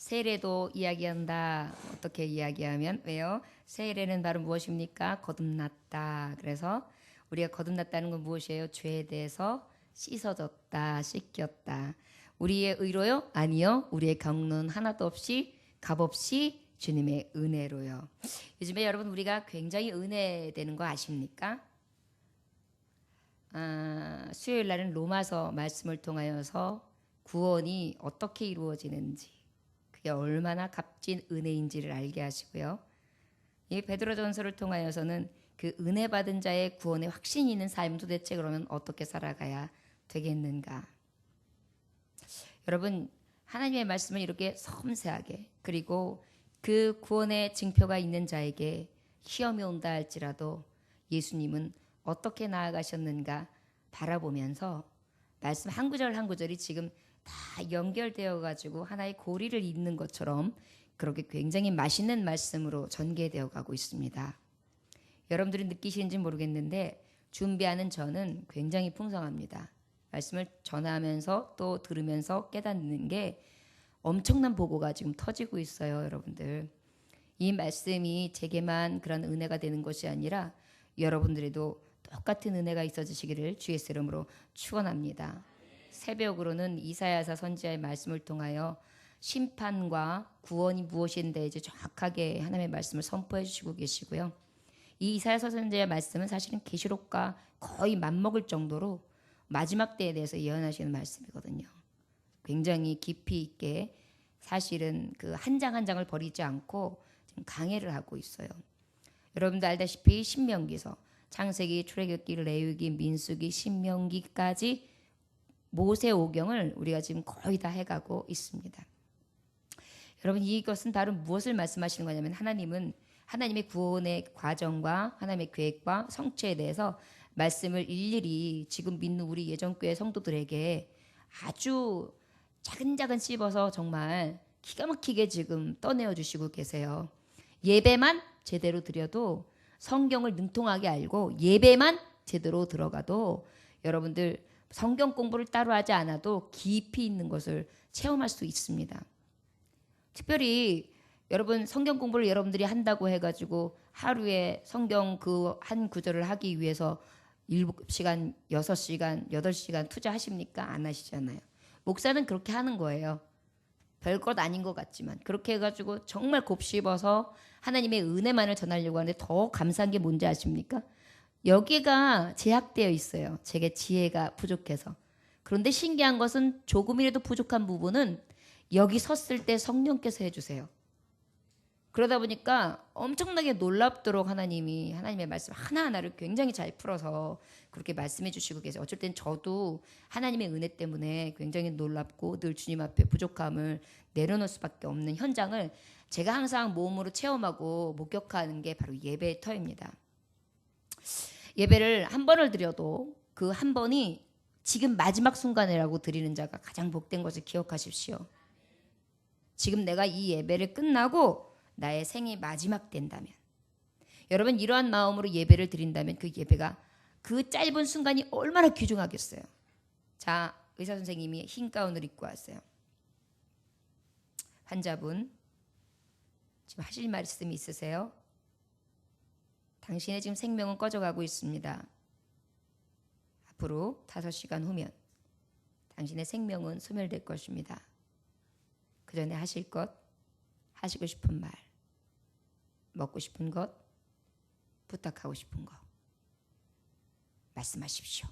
세례도 이야기한다. 어떻게 이야기하면 왜요? 세례는 바로 무엇입니까? 거듭났다. 그래서 우리가 거듭났다는 건 무엇이에요? 죄에 대해서 씻어졌다, 씻겼다. 우리의 의로요? 아니요. 우리의 경륜 하나도 없이 값없이 주님의 은혜로요. 요즘에 여러분 우리가 굉장히 은혜되는 거 아십니까? 수요일 날은 로마서 말씀을 통하여서 구원이 어떻게 이루어지는지 그게 얼마나 값진 은혜인지를 알게 하시고요. 이 베드로전서를 통하여서는 그 은혜 받은 자의 구원에 확신이 있는 삶 도대체 그러면 어떻게 살아가야 되겠는가? 여러분 하나님의 말씀을 이렇게 섬세하게 그리고 그 구원의 징표가 있는 자에게 시험이 온다 할지라도 예수님은 어떻게 나아가셨는가 바라보면서 말씀 한 구절 한 구절이 지금 다 연결되어 가지고 하나의 고리를 잇는 것처럼 그렇게 굉장히 맛있는 말씀으로 전개되어 가고 있습니다. 여러분들이 느끼시는지 모르겠는데 준비하는 저는 굉장히 풍성합니다. 말씀을 전하면서 또 들으면서 깨닫는 게 엄청난 보고가 지금 터지고 있어요, 여러분들. 이 말씀이 제게만 그런 은혜가 되는 것이 아니라 여러분들에도 똑같은 은혜가 있어지시기를 주의 이름으로 축원합니다. 새벽으로는 이사야서 선지자의 말씀을 통하여 심판과 구원이 무엇인데 이제 정확하게 하나님의 말씀을 선포해 주시고 계시고요. 이 이사야서 선지자의 말씀은 사실은 계시록과 거의 맞먹을 정도로 마지막 때에 대해서 예언하시는 말씀이거든요. 굉장히 깊이 있게 사실은 그 한 장 한 장을 버리지 않고 지금 강해를 하고 있어요. 여러분도 알다시피 신명기서, 창세기, 출애굽기, 레위기, 민수기, 신명기까지 모세오경을 우리가 지금 거의 다 해가고 있습니다. 여러분 이것은 다른 무엇을 말씀하시는 거냐면 하나님은 하나님의 구원의 과정과 하나님의 계획과 성취에 대해서 말씀을 일일이 지금 믿는 우리 예전교회 성도들에게 아주 차근차근 씹어서 정말 기가 막히게 지금 떠내어 주시고 계세요. 예배만 제대로 드려도 성경을 능통하게 알고 예배만 제대로 들어가도 여러분들 성경 공부를 따로 하지 않아도 깊이 있는 것을 체험할 수 있습니다. 특별히 여러분 성경 공부를 여러분들이 한다고 해가지고 하루에 성경 그 한 구절을 하기 위해서 7시간, 6시간, 8시간 투자하십니까? 안 하시잖아요. 목사는 그렇게 하는 거예요. 별것 아닌 것 같지만 그렇게 해가지고 정말 곱씹어서 하나님의 은혜만을 전하려고 하는데 더 감사한 게 뭔지 아십니까? 여기가 제약되어 있어요. 제게 지혜가 부족해서. 그런데 신기한 것은 조금이라도 부족한 부분은 여기 섰을 때 성령께서 해주세요. 그러다 보니까 엄청나게 놀랍도록 하나님이 하나님의 말씀 하나하나를 굉장히 잘 풀어서 그렇게 말씀해 주시고 계세요. 어쩔 땐 저도 하나님의 은혜 때문에 굉장히 놀랍고 늘 주님 앞에 부족함을 내려놓을 수밖에 없는 현장을 제가 항상 몸으로 체험하고 목격하는 게 바로 예배의 터입니다. 예배를 한 번을 드려도 그 한 번이 지금 마지막 순간이라고 드리는 자가 가장 복된 것을 기억하십시오. 지금 내가 이 예배를 끝나고 나의 생이 마지막 된다면 여러분 이러한 마음으로 예배를 드린다면 그 예배가 그 짧은 순간이 얼마나 귀중하겠어요. 자, 의사 선생님이 흰 가운을 입고 왔어요. 환자분 지금 하실 말씀이 있으세요? 당신의 지금 생명은 꺼져가고 있습니다. 앞으로 5시간 후면 당신의 생명은 소멸될 것입니다. 그 전에 하실 것, 하시고 싶은 말, 먹고 싶은 것, 부탁하고 싶은 것 말씀하십시오.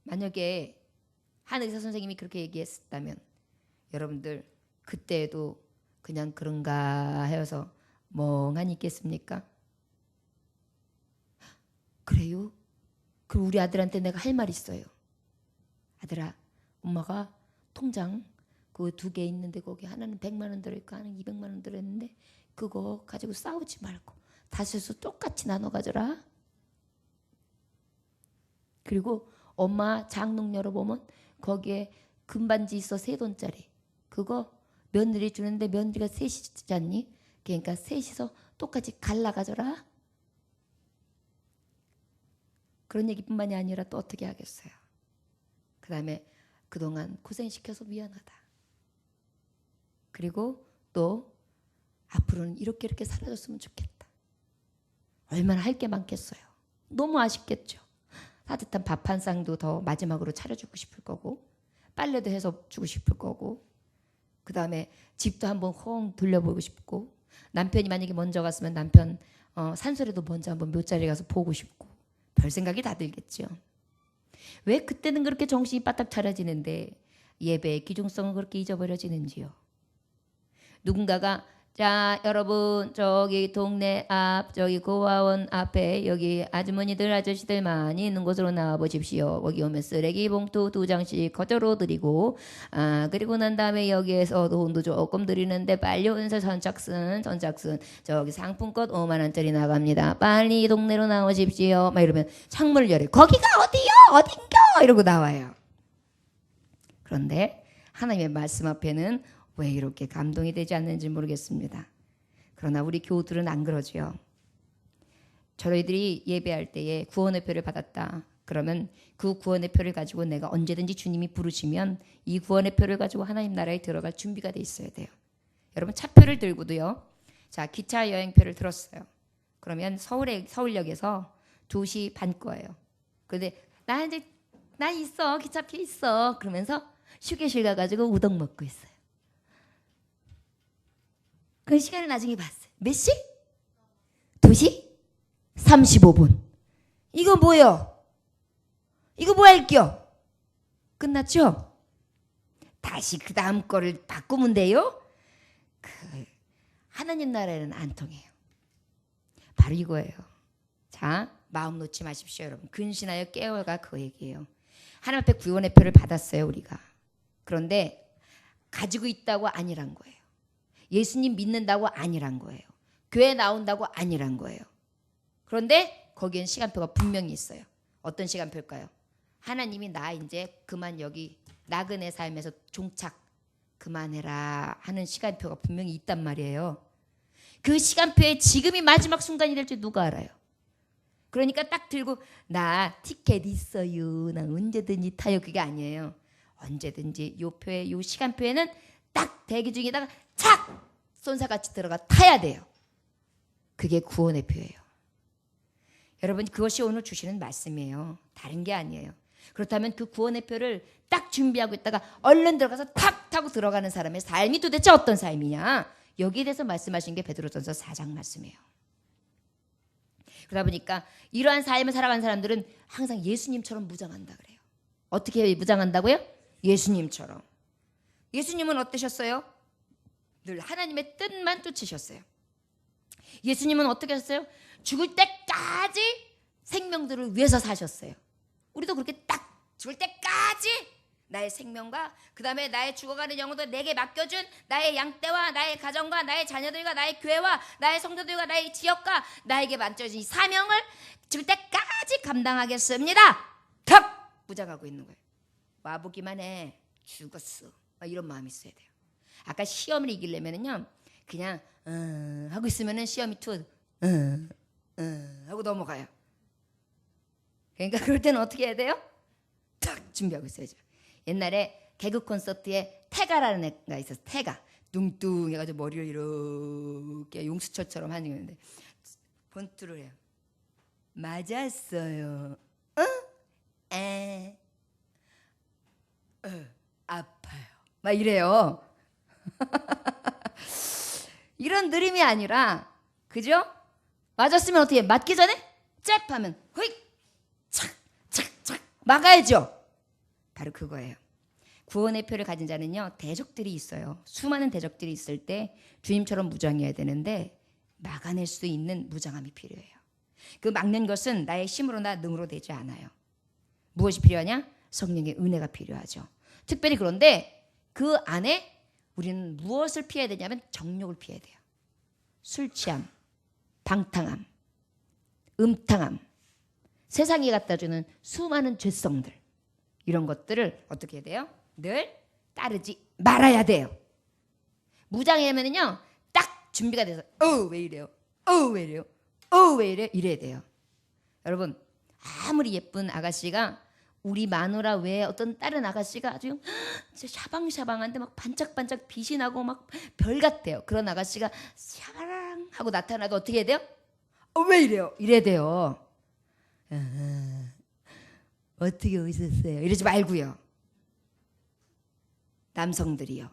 만약에 한 의사 선생님이 그렇게 얘기했다면 여러분들 그때에도 그냥 그런가 하여서 멍하니 있겠습니까? 그래요? 그럼 우리 아들한테 내가 할 말 있어요. 아들아, 엄마가 통장 그 2개 있는데 거기 하나는 100만 원 들어있고 하나는 200만 원 들어있는데 그거 가지고 싸우지 말고 다섯수 똑같이 나눠 가져라. 그리고 엄마 장롱 열어보면 거기에 금반지 있어 3돈짜리. 그거 며느리 주는데 며느리가 셋이잖니? 그러니까 셋이서 똑같이 갈라 가져라. 그런 얘기뿐만이 아니라 또 어떻게 하겠어요. 그 다음에 그동안 고생시켜서 미안하다. 그리고 또 앞으로는 이렇게 살아줬으면 좋겠다. 얼마나 할 게 많겠어요. 너무 아쉽겠죠. 따뜻한 밥 한 쌍도 더 마지막으로 차려주고 싶을 거고, 빨래도 해서 주고 싶을 거고, 그 다음에 집도 한번 헝 돌려보고 싶고, 남편이 만약에 먼저 갔으면 남편 산소리도 먼저 한번 묘자리 가서 보고 싶고, 별 생각이 다 들겠죠. 왜 그때는 그렇게 정신이 바짝 차려지는데 예배의 기중성은 그렇게 잊어버려지는지요. 누군가가 자 여러분 저기 동네 앞 저기 고아원 앞에 여기 아주머니들 아저씨들 많이 있는 곳으로 나와 보십시오. 거기 오면 쓰레기 봉투 2장씩 거저로 드리고 그리고 난 다음에 여기에서 돈도 조금 드리는데 빨리 오면서 선착순 저기 상품권 5만 원짜리 나갑니다. 빨리 이 동네로 나오십시오. 막 이러면 창문을 열어요. 거기가 어디요? 어딘겨? 이러고 나와요. 그런데 하나님의 말씀 앞에는 왜 이렇게 감동이 되지 않는지 모르겠습니다. 그러나 우리 교우들은 안 그러죠. 저희들이 예배할 때에 구원의 표를 받았다. 그러면 그 구원의 표를 가지고 내가 언제든지 주님이 부르시면 이 구원의 표를 가지고 하나님 나라에 들어갈 준비가 돼 있어야 돼요. 여러분 차표를 들고도요. 자 기차 여행표를 들었어요. 그러면 서울역에서 2시 반 거예요. 그런데 나 있어 기차표 있어 그러면서 휴게실 가가지고 우동 먹고 있어요. 그 시간을 나중에 봤어요. 몇 시? 2시 35분. 이거 뭐요? 이거 뭐 할게요? 끝났죠? 다시 그 다음 거를 바꾸면 돼요? 하나님 나라에는 안 통해요. 바로 이거예요. 자, 마음 놓지 마십시오, 여러분. 근신하여 깨어가 그 얘기예요. 하나님 앞에 구원의 표를 받았어요, 우리가. 그런데 가지고 있다고 아니란 거예요. 예수님 믿는다고 아니란 거예요. 교회 나온다고 아니란 거예요. 그런데 거기엔 시간표가 분명히 있어요. 어떤 시간표일까요? 하나님이 나 이제 그만 여기 나그네 삶에서 종착 그만해라 하는 시간표가 분명히 있단 말이에요. 그 시간표에 지금이 마지막 순간이 될지 누가 알아요? 그러니까 딱 들고 나 티켓 있어요. 나 언제든지 타요. 그게 아니에요. 언제든지 요 표에 요 시간표에는 딱 대기 중에다가 착! 쏜사같이 들어가 타야 돼요. 그게 구원의 표예요. 여러분 그것이 오늘 주시는 말씀이에요. 다른 게 아니에요. 그렇다면 그 구원의 표를 딱 준비하고 있다가 얼른 들어가서 탁 타고 들어가는 사람의 삶이 도대체 어떤 삶이냐. 여기에 대해서 말씀하신 게 베드로전서 4장 말씀이에요. 그러다 보니까 이러한 삶을 살아가는 사람들은 항상 예수님처럼 무장한다 그래요. 어떻게 무장한다고요? 예수님처럼. 예수님은 어떠셨어요? 늘 하나님의 뜻만 쫓으셨어요. 예수님은 어떻게 하셨어요? 죽을 때까지 생명들을 위해서 사셨어요. 우리도 그렇게 딱 죽을 때까지 나의 생명과 그 다음에 나의 죽어가는 영혼도 내게 맡겨준 나의 양떼와 나의 가정과 나의 자녀들과 나의 교회와 나의 성도들과 나의 지역과 나에게 맡겨진 이 사명을 죽을 때까지 감당하겠습니다. 탁! 무장하고 있는 거예요. 와보기만 해. 죽었어. 이런 마음이 있어야 돼요. 아까 시험을 이기려면은요, 그냥 하고 있으면은 시험이 하고 넘어가요. 그러니까 그럴 때는 어떻게 해야 돼요? 탁 준비하고 있어야죠. 옛날에 개그 콘서트에 태가라는 애가 있었어. 태가 뚱뚱해가지고 머리를 이렇게 용수철처럼 하는 게 있는데 본투를 해요. 맞았어요. 아파요. 막 이래요. 이런 느림이 아니라 그죠? 맞았으면 어떻게 해? 맞기 전에 잽하면 호익 착착착 막아야죠. 바로 그거예요. 구원의 표를 가진 자는요 대적들이 있어요. 수많은 대적들이 있을 때 주님처럼 무장해야 되는데 막아낼 수 있는 무장함이 필요해요. 그 막는 것은 나의 힘으로나 능으로 되지 않아요. 무엇이 필요하냐? 성령의 은혜가 필요하죠. 특별히 그런데 그 안에 우리는 무엇을 피해야 되냐면 정욕을 피해야 돼요. 술 취함, 방탕함, 음탕함, 세상이 갖다주는 수많은 죄성들 이런 것들을 어떻게 해야 돼요? 늘 따르지 말아야 돼요. 무장하면은요 딱 준비가 돼서 왜 이래요? 왜 이래요? 왜 이래? 이래야 돼요. 여러분 아무리 예쁜 아가씨가 우리 마누라 외에 어떤 다른 아가씨가 아주 진짜 샤방샤방한데 막 반짝반짝 빛이 나고 막 별 같대요. 그런 아가씨가 샤바랑 하고 나타나도 어떻게 해야 돼요? 왜 이래요? 이래야 돼요. 어떻게 오셨어요? 이러지 말고요. 남성들이요.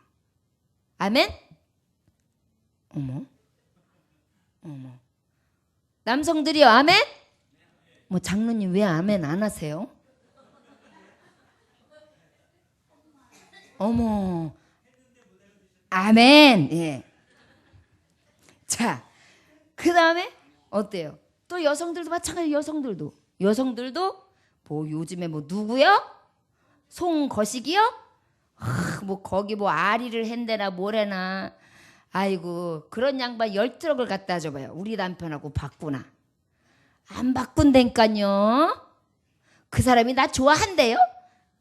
아멘? 어머. 남성들이요. 아멘? 뭐 장로님 왜 아멘 안 하세요? 어머. 아멘. 예. 자, 그 다음에 어때요? 또 여성들도 마찬가지. 여성들도 뭐 요즘에 뭐 누구요? 송거식이요? 뭐 거기 뭐 아리를 한대나 뭐래나. 아이고 그런 양반 10트럭을 갖다 줘봐요. 우리 남편하고 바꾸나. 안 바꾼다니까요. 그 사람이 나 좋아한대요?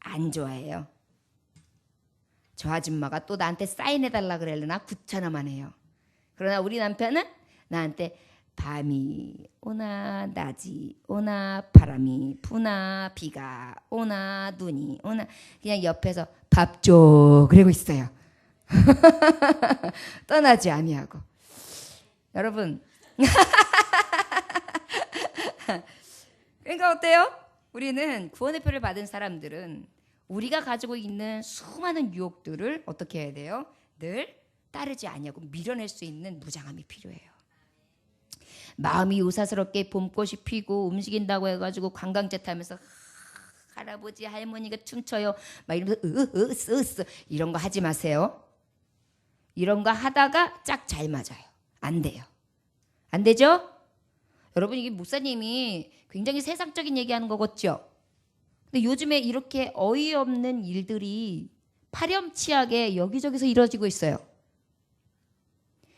안 좋아해요. 저 아줌마가 또 나한테 사인해달라 그러려나 귀찮아만 해요. 그러나 우리 남편은 나한테 밤이 오나 낮이 오나 바람이 부나 비가 오나 눈이 오나 그냥 옆에서 밥 줘 그러고 있어요. 떠나지 아니하고. 여러분 그러니까 어때요? 우리는 구원의 표를 받은 사람들은 우리가 가지고 있는 수많은 유혹들을 어떻게 해야 돼요? 늘 따르지 아니하고 밀어낼 수 있는 무장함이 필요해요. 마음이 요사스럽게 봄꽃이 피고 움직인다고 해가지고 관광차 타면서 할아버지 할머니가 춤춰요 막 이러면서 으으으 이런 거 하지 마세요. 이런 거 하다가 짝 잘 맞아요. 안 돼요. 안 되죠? 여러분 이게 목사님이 굉장히 세상적인 얘기하는 거겠죠? 근데 요즘에 이렇게 어이없는 일들이 파렴치하게 여기저기서 이루어지고 있어요.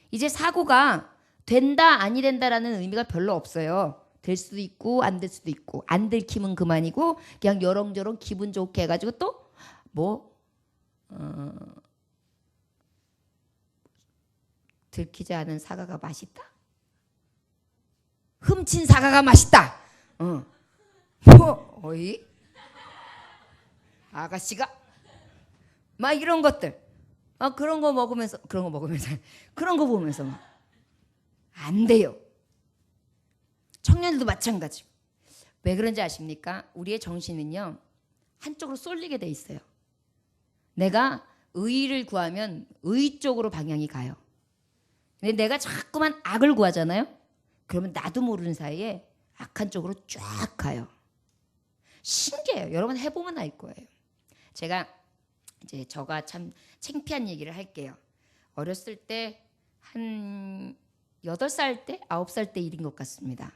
이제 사고가 된다 아니 된다라는 의미가 별로 없어요. 될 수도 있고 안 될 수도 있고 안 들키면 그만이고 그냥 여렁저렁 기분 좋게 해가지고 또 뭐 들키지 않은 사과가 맛있다? 훔친 사과가 맛있다. 뭐 어이 아가씨가 막 이런 것들 그런 거 먹으면서 그런 거 보면서 막 안 돼요. 청년들도 마찬가지. 왜 그런지 아십니까? 우리의 정신은요 한쪽으로 쏠리게 돼 있어요. 내가 의를 구하면 의 쪽으로 방향이 가요. 근데 내가 자꾸만 악을 구하잖아요. 그러면 나도 모르는 사이에 악한 쪽으로 쫙 가요. 신기해요. 여러분 해보면 알 거예요. 제가 이제 저가 참 창피한 얘기를 할게요. 어렸을 때 한 8살 때, 9살 때 일인 것 같습니다.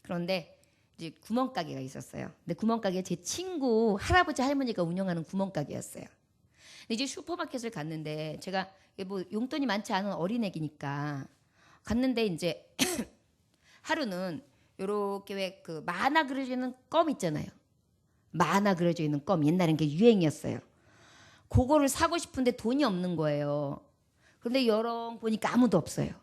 그런데 이제 구멍가게가 있었어요. 근데 구멍가게 제 친구 할아버지 할머니가 운영하는 구멍가게였어요. 근데 이제 슈퍼마켓을 갔는데 제가 뭐 용돈이 많지 않은 어린애기니까 갔는데 이제 하루는 요렇게 왜 그 만화 그려져 있는 껌 있잖아요. 만화 그려져 있는 껌 옛날엔 그게 유행이었어요. 그거를 사고 싶은데 돈이 없는 거예요. 그런데 여러 보니까 아무도 없어요.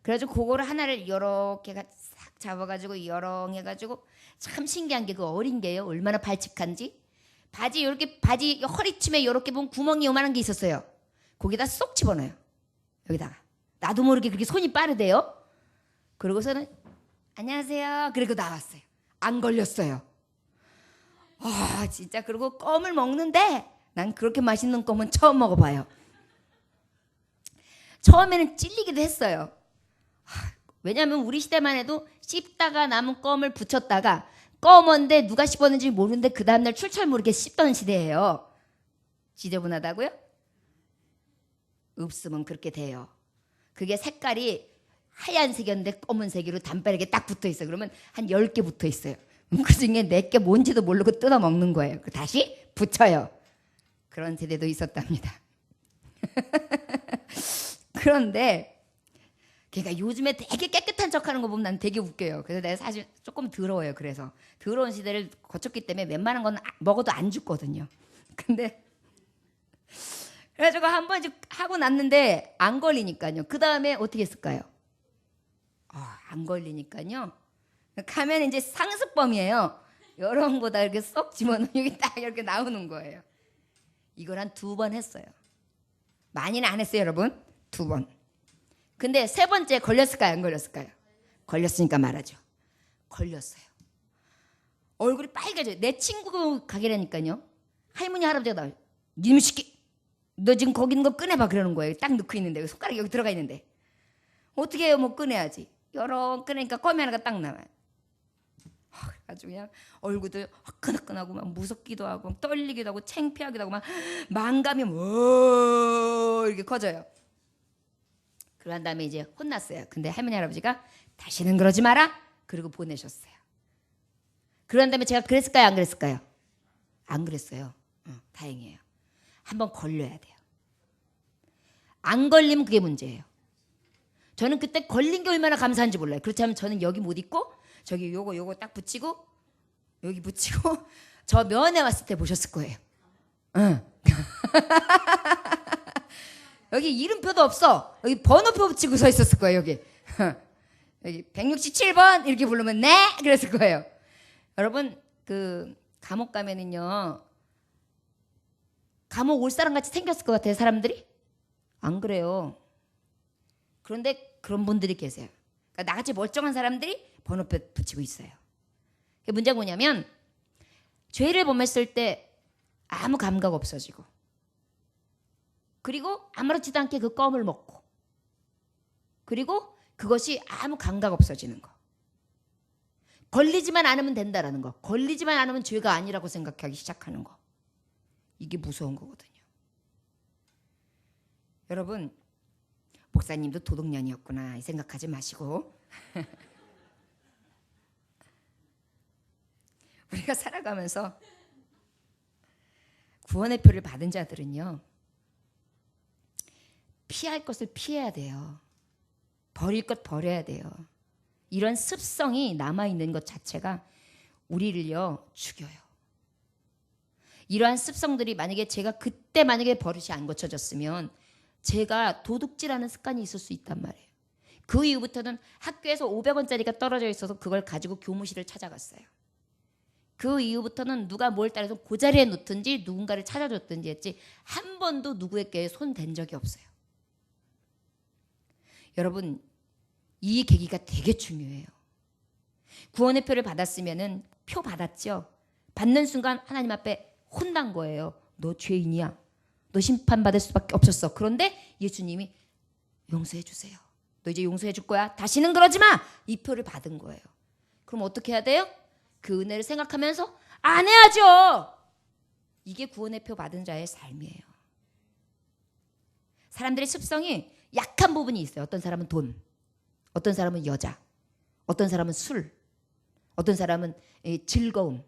그래가지고 그거를 하나를 이렇게 싹 잡아가지고 여렁 해가지고 참 신기한 게 그 어린 게요. 얼마나 발칙한지. 바지 이렇게 바지 허리춤에 이렇게 보면 구멍이 요만한 게 있었어요. 거기다 쏙 집어넣어요. 여기다가. 나도 모르게 그렇게 손이 빠르대요. 그러고서는 안녕하세요. 그리고 나왔어요. 안 걸렸어요. 진짜 그리고 껌을 먹는데 난 그렇게 맛있는 껌은 처음 먹어봐요. 처음에는 찔리기도 했어요. 왜냐하면 우리 시대만 해도 씹다가 남은 껌을 붙였다가 껌인데 누가 씹었는지 모르는데 그 다음날 출철 모르게 씹던 시대예요. 지저분하다고요? 없으면 그렇게 돼요. 그게 색깔이 하얀색이었는데 검은색으로 단빠르게 딱 붙어있어요. 그러면 한 10개 붙어있어요. 그 중에 4개 뭔지도 모르고 뜯어 먹는 거예요. 다시 붙여요. 그런 세대도 있었답니다. 그런데 그러니까 요즘에 되게 깨끗한 척하는 거 보면 난 되게 웃겨요. 그래서 내가 사실 조금 더러워요. 그래서 더러운 시대를 거쳤기 때문에 웬만한 건 먹어도 안 죽거든요. 근데 그래가지고 한번 하고 났는데 안 걸리니까요. 그 다음에 어떻게 했을까요? 안 걸리니까요. 가면 이제 상습범이에요. 여론보다 이렇게 쏙 집어넣으면 여기 딱 이렇게 나오는 거예요. 이걸 한 2번 했어요. 많이는 안 했어요, 여러분. 2번. 근데 3번째 걸렸을까요? 안 걸렸을까요? 걸렸으니까 말하죠. 걸렸어요. 얼굴이 빨개져요. 내 친구 가게라니까요. 할머니 할아버지가 나와요. 니놈 새끼, 너 지금 거기 있는 거 꺼내봐 그러는 거예요. 딱 넣고 있는데 손가락이 여기 들어가 있는데 어떻게 해요? 뭐 꺼내야지. 여러 꺼내니까 껌이 하나가 딱 나와요. 아주 그냥 얼굴도 화끈화끈하고 막 무섭기도 하고 떨리기도 하고 창피하기도 하고 막 망감이 뭐 이렇게 커져요. 그런 다음에 이제 혼났어요. 근데 할머니 할아버지가 다시는 그러지 마라. 그리고 보내셨어요. 그런 다음에 제가 그랬을까요? 안 그랬을까요? 안 그랬어요. 다행이에요. 한번 걸려야 돼요. 안 걸리면 그게 문제예요. 저는 그때 걸린 게 얼마나 감사한지 몰라요. 그렇지 않으면 저는 여기 못 있고 저기 요거 딱 붙이고 여기 붙이고 저 면회 왔을 때 보셨을 거예요. 여기 이름표도 없어. 여기 번호표 붙이고 서 있었을 거예요. 여기 167번 이렇게 부르면 네 그랬을 거예요. 여러분 그 감옥 가면은요 감옥 올 사람 같이 생겼을 것 같아요. 사람들이 안 그래요. 그런데 그런 분들이 계세요. 그러니까 나같이 멀쩡한 사람들이 번호표 붙이고 있어요. 문제가 뭐냐면 죄를 범했을 때 아무 감각 없어지고 그리고 아무렇지도 않게 그 껌을 먹고 그리고 그것이 아무 감각 없어지는 거. 걸리지만 않으면 된다라는 거. 걸리지만 않으면 죄가 아니라고 생각하기 시작하는 거. 이게 무서운 거거든요. 여러분 목사님도 도둑년이었구나 생각하지 마시고 우리가 살아가면서 구원의 표를 받은 자들은요 피할 것을 피해야 돼요. 버릴 것 버려야 돼요. 이런 습성이 남아있는 것 자체가 우리를요 죽여요. 이러한 습성들이 만약에 제가 그때 만약에 버릇이 안 고쳐졌으면 제가 도둑질하는 습관이 있을 수 있단 말이에요. 그 이후부터는 학교에서 500원짜리가 떨어져 있어서 그걸 가지고 교무실을 찾아갔어요. 그 이후부터는 누가 뭘 따라서 그 자리에 놓든지 누군가를 찾아줬든지 했지 한 번도 누구에게 손 댄 적이 없어요. 여러분 이 계기가 되게 중요해요. 구원의 표를 받았으면은 표 받았죠. 받는 순간 하나님 앞에 혼난 거예요. 너 죄인이야. 너 심판받을 수밖에 없었어. 그런데 예수님이 용서해 주세요. 너 이제 용서해 줄 거야. 다시는 그러지 마. 이 표를 받은 거예요. 그럼 어떻게 해야 돼요? 그 은혜를 생각하면서 안 해야죠. 이게 구원의 표 받은 자의 삶이에요. 사람들의 습성이 약한 부분이 있어요. 어떤 사람은 돈, 어떤 사람은 여자, 어떤 사람은 술, 어떤 사람은 즐거움,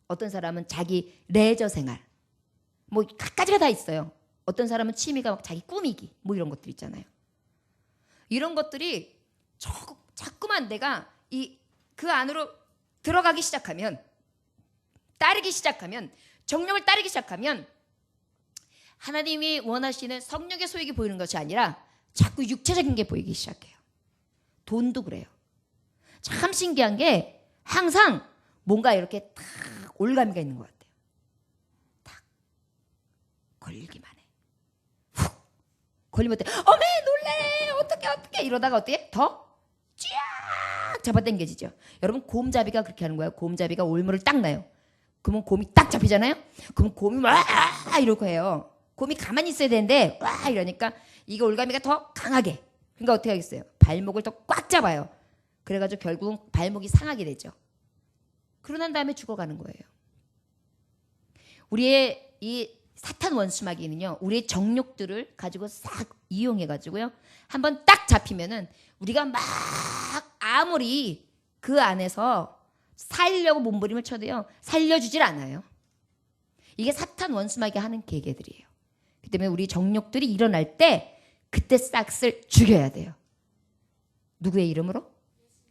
어떤 사람은 자기 레저 생활, 뭐 갖가지가 다 있어요. 어떤 사람은 취미가 막 자기 꾸미기, 뭐 이런 것들 있잖아요. 이런 것들이 자꾸만 내가 그 안으로 들어가기 시작하면, 따르기 시작하면, 정령을 따르기 시작하면 하나님이 원하시는 성령의 소욕이 보이는 것이 아니라 자꾸 육체적인 게 보이기 시작해요. 돈도 그래요. 참 신기한 게 항상 뭔가 이렇게 탁 올가미가 있는 것 같아요. 탁 걸리기만 해. 훅 걸리면 어때? 어메 놀래 어떡해 이러다가 어떻게 더 쫙 잡아당겨지죠. 여러분 곰잡이가 그렇게 하는 거예요. 곰잡이가 올무를 딱 놔요. 그러면 곰이 딱 잡히잖아요. 그럼 곰이 와 이러고 해요. 곰이 가만히 있어야 되는데 와 이러니까 이거 올가미가 더 강하게. 그러니까 어떻게 하겠어요? 발목을 더 꽉 잡아요. 그래가지고 결국은 발목이 상하게 되죠. 그러고 난 다음에 죽어가는 거예요. 우리의 이 사탄 원수마귀는요, 우리의 정욕들을 가지고 싹 이용해가지고요, 한번 딱 잡히면은 우리가 막 아무리 그 안에서 살려고 몸부림을 쳐도요, 살려주질 않아요. 이게 사탄 원수마귀가 하는 계계들이에요. 그 때문에 우리 정욕들이 일어날 때 그때 싹을 죽여야 돼요. 누구의 이름으로?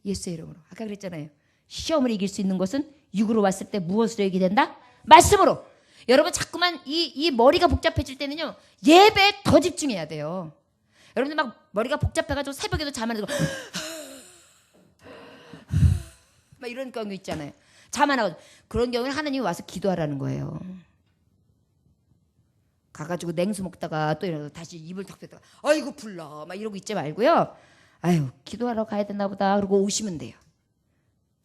예수의 이름으로. 아까 그랬잖아요. 시험을 이길 수 있는 것은 육으로 왔을 때 무엇으로 이기게 된다? 말씀으로. 여러분 자꾸만 이 머리가 복잡해질 때는요, 예배에 더 집중해야 돼요. 여러분들 막 머리가 복잡해가지고 새벽에도 잠 안 들고 막 이런 경우 있잖아요. 자만하고. 그런 경우는 하나님이 와서 기도하라는 거예요. 가가지고 냉수 먹다가 또 이러고 다시 입을 탁 뺐다가 아이고 불러 막 이러고 있지 말고요. 아유 기도하러 가야 되나 보다 그러고 오시면 돼요.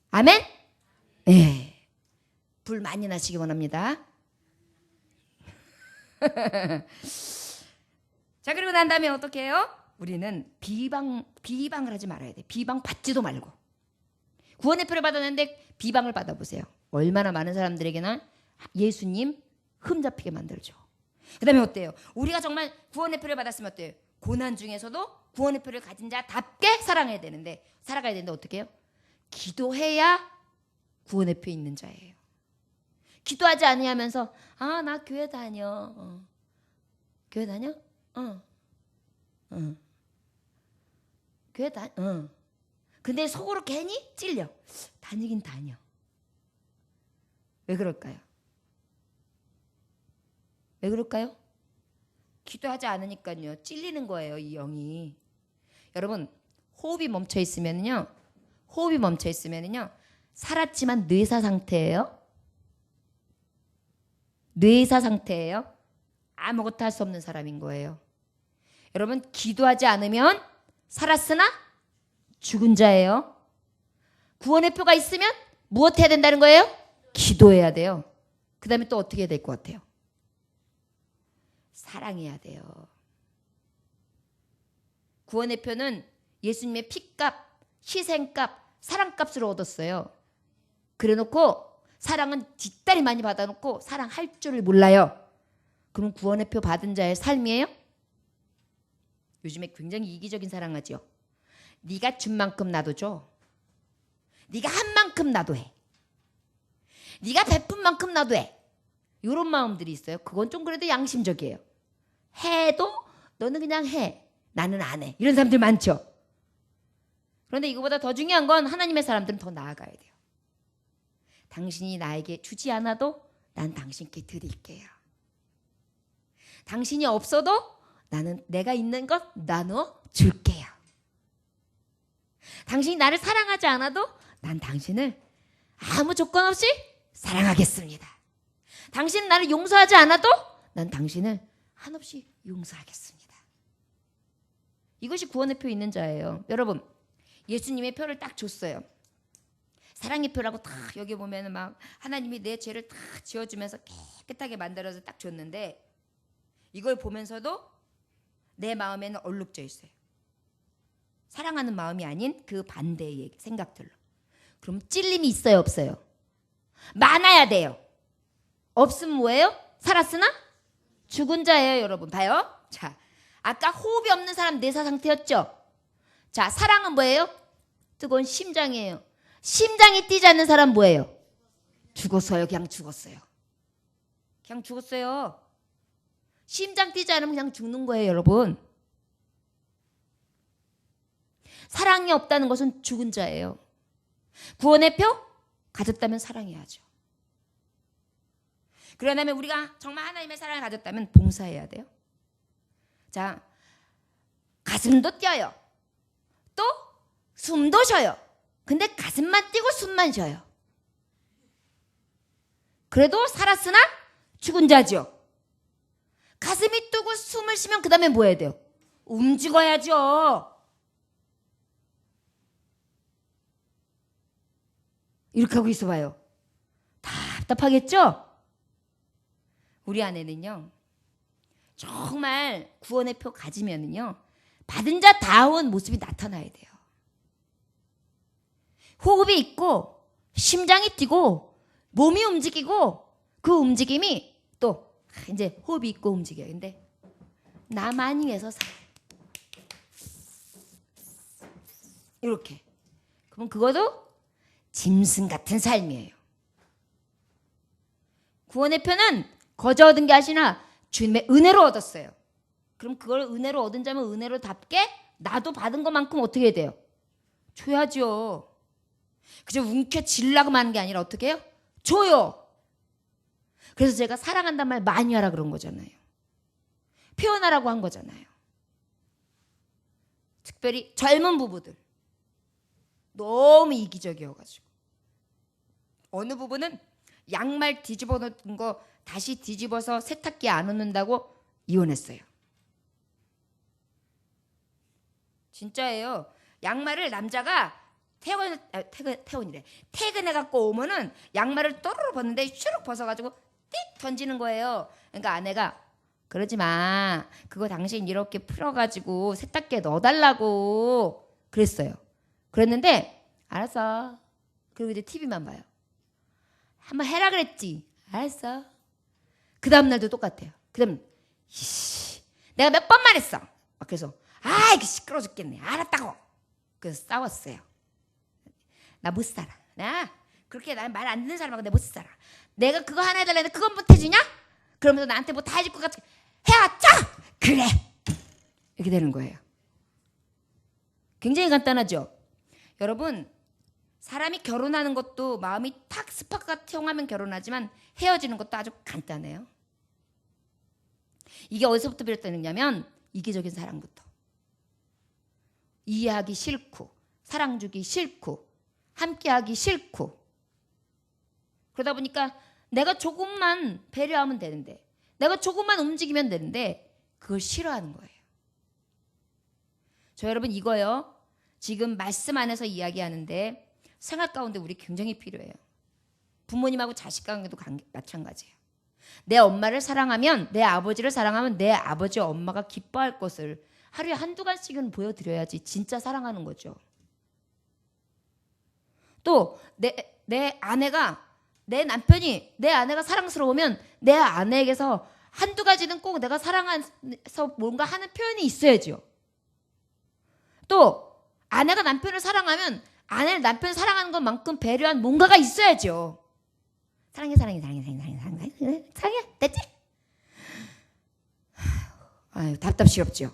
아멘? 네. 불 많이 나시기 원합니다. 자 그리고 난 다음에 어떻게 해요? 우리는 비방을 하지 말아야 돼. 비방 받지도 말고. 구원의 표를 받았는데 비방을 받아보세요. 얼마나 많은 사람들에게는 예수님 흠잡히게 만들죠. 그 다음에 어때요? 우리가 정말 구원의 표를 받았으면 어때요? 고난 중에서도 구원의 표를 가진 자답게 살아가야 되는데 어떻게 해요? 기도해야 구원의 표에 있는 자예요. 기도하지 않으면서 나 교회 다녀. 교회 다녀? 교회 다녀. 근데 속으로 괜히 찔려. 다니긴 다녀. 왜 그럴까요? 왜 그럴까요? 기도하지 않으니까요. 찔리는 거예요, 이 영이. 여러분, 호흡이 멈춰 있으면요. 살았지만 뇌사 상태예요. 뇌사 상태예요. 아무것도 할 수 없는 사람인 거예요. 여러분, 기도하지 않으면 살았으나 죽은 자예요. 구원의 표가 있으면 무엇 해야 된다는 거예요? 기도해야 돼요. 그 다음에 또 어떻게 해야 될 것 같아요? 사랑해야 돼요. 구원의 표는 예수님의 피값, 희생값, 사랑값으로 얻었어요. 그래놓고 사랑은 뒷다리 많이 받아놓고 사랑할 줄을 몰라요. 그럼 구원의 표 받은 자의 삶이에요? 요즘에 굉장히 이기적인 사랑하죠. 네가 준 만큼 나도 줘. 네가 한 만큼 나도 해. 네가 베푼 만큼 나도 해. 이런 마음들이 있어요. 그건 좀 그래도 양심적이에요. 해도 너는 그냥 해. 나는 안 해. 이런 사람들 많죠. 그런데 이거보다 더 중요한 건 하나님의 사람들은 더 나아가야 돼요. 당신이 나에게 주지 않아도 난 당신께 드릴게요. 당신이 없어도 나는 내가 있는 것 나눠 줄게요. 당신이 나를 사랑하지 않아도 난 당신을 아무 조건 없이 사랑하겠습니다. 당신은 나를 용서하지 않아도 난 당신을 한없이 용서하겠습니다. 이것이 구원의 표 있는 자예요. 여러분, 예수님의 표를 딱 줬어요. 사랑의 표라고 딱 여기 보면은 막 하나님이 내 죄를 딱 지워주면서 깨끗하게 만들어서 딱 줬는데 이걸 보면서도 내 마음에는 얼룩져 있어요. 사랑하는 마음이 아닌 그 반대의 생각들로. 그럼 찔림이 있어요, 없어요? 많아야 돼요. 없으면 뭐예요? 살았으나 죽은 자예요, 여러분. 봐요. 자, 아까 호흡이 없는 사람 내사 상태였죠? 자, 사랑은 뭐예요? 뜨거운 심장이에요. 심장이 뛰지 않는 사람 뭐예요? 죽었어요. 그냥 죽었어요. 그냥 죽었어요. 심장 뛰지 않으면 그냥 죽는 거예요, 여러분. 사랑이 없다는 것은 죽은 자예요. 구원의 표 가졌다면 사랑해야죠. 그러려면 우리가 정말 하나님의 사랑을 가졌다면 봉사해야 돼요. 자, 가슴도 뛰어요. 또 숨도 쉬어요. 근데 가슴만 뛰고 숨만 쉬어요. 그래도 살았으나 죽은 자죠. 가슴이 뛰고 숨을 쉬면 그 다음에 뭐 해야 돼요? 움직여야죠. 이렇게 하고 있어 봐요. 답답하겠죠? 우리 안에는요, 정말 구원의 표 가지면은요, 받은 자다운 모습이 나타나야 돼요. 호흡이 있고, 심장이 뛰고, 몸이 움직이고, 그 움직임이 또, 이제 호흡이 있고 움직여요. 근데, 나만 위해서 이렇게. 그럼 그것도 짐승 같은 삶이에요. 구원의 표는 거저 얻은 게 아니라 주님의 은혜로 얻었어요. 그럼 그걸 은혜로 얻은 자면 은혜로답게 나도 받은 것만큼 어떻게 해야 돼요? 줘야죠. 그저 움켜쥐려고 하는 게 아니라 어떻게 해요? 줘요. 그래서 제가 사랑한단 말 많이 하라 그런 거잖아요. 표현하라고 한 거잖아요. 특별히 젊은 부부들 너무 이기적이어가지고 어느 부부는 양말 뒤집어 놓은 거 다시 뒤집어서 세탁기에 안 넣는다고 이혼했어요. 진짜예요. 양말을 남자가 퇴근해갖고 오면은 양말을 또르르 벗는데 슈룩 벗어가지고 띡 던지는 거예요. 그러니까 아내가 그러지 마. 그거 당신 이렇게 풀어가지고 세탁기에 넣어달라고 그랬어요. 그랬는데 알았어. 그리고 이제 TV만 봐요. 한번 해라 그랬지. 알았어. 그 다음날도 똑같아요. 그 다음 내가 몇 번 말했어. 그래서 이게 시끄러워 죽겠네. 알았다고. 그래서 싸웠어요. 나 못 살아. 나 그렇게 말 안 듣는 사람하고 내가 못 살아. 내가 그거 하나 해달라는데 그건 못 해주냐? 그러면서 나한테 뭐 다 해줄 것 같이 해왔죠? 그래. 이렇게 되는 거예요. 굉장히 간단하죠? 여러분, 사람이 결혼하는 것도 마음이 탁 스파크가 통하면 결혼하지만 헤어지는 것도 아주 간단해요. 이게 어디서부터 비롯되느냐면 이기적인 사랑부터. 이해하기 싫고 사랑 주기 싫고 함께하기 싫고 그러다 보니까 내가 조금만 배려하면 되는데 내가 조금만 움직이면 되는데 그걸 싫어하는 거예요. 저 여러분 이거요. 지금 말씀 안에서 이야기하는데 생활 가운데 우리 굉장히 필요해요. 부모님하고 자식 관계도 마찬가지예요. 내 엄마를 사랑하면 내 아버지를 사랑하면 내 아버지 엄마가 기뻐할 것을 하루에 한두 간씩은 보여드려야지 진짜 사랑하는 거죠. 또 내 아내가 내 남편이 내 아내가 사랑스러우면 내 아내에게서 한두 가지는 꼭 내가 사랑해서 뭔가 하는 표현이 있어야죠. 또 아내가 남편을 사랑하면 아내를 남편 사랑하는 것만큼 배려한 뭔가가 있어야죠. 사랑해 됐지? 아유 답답시럽죠.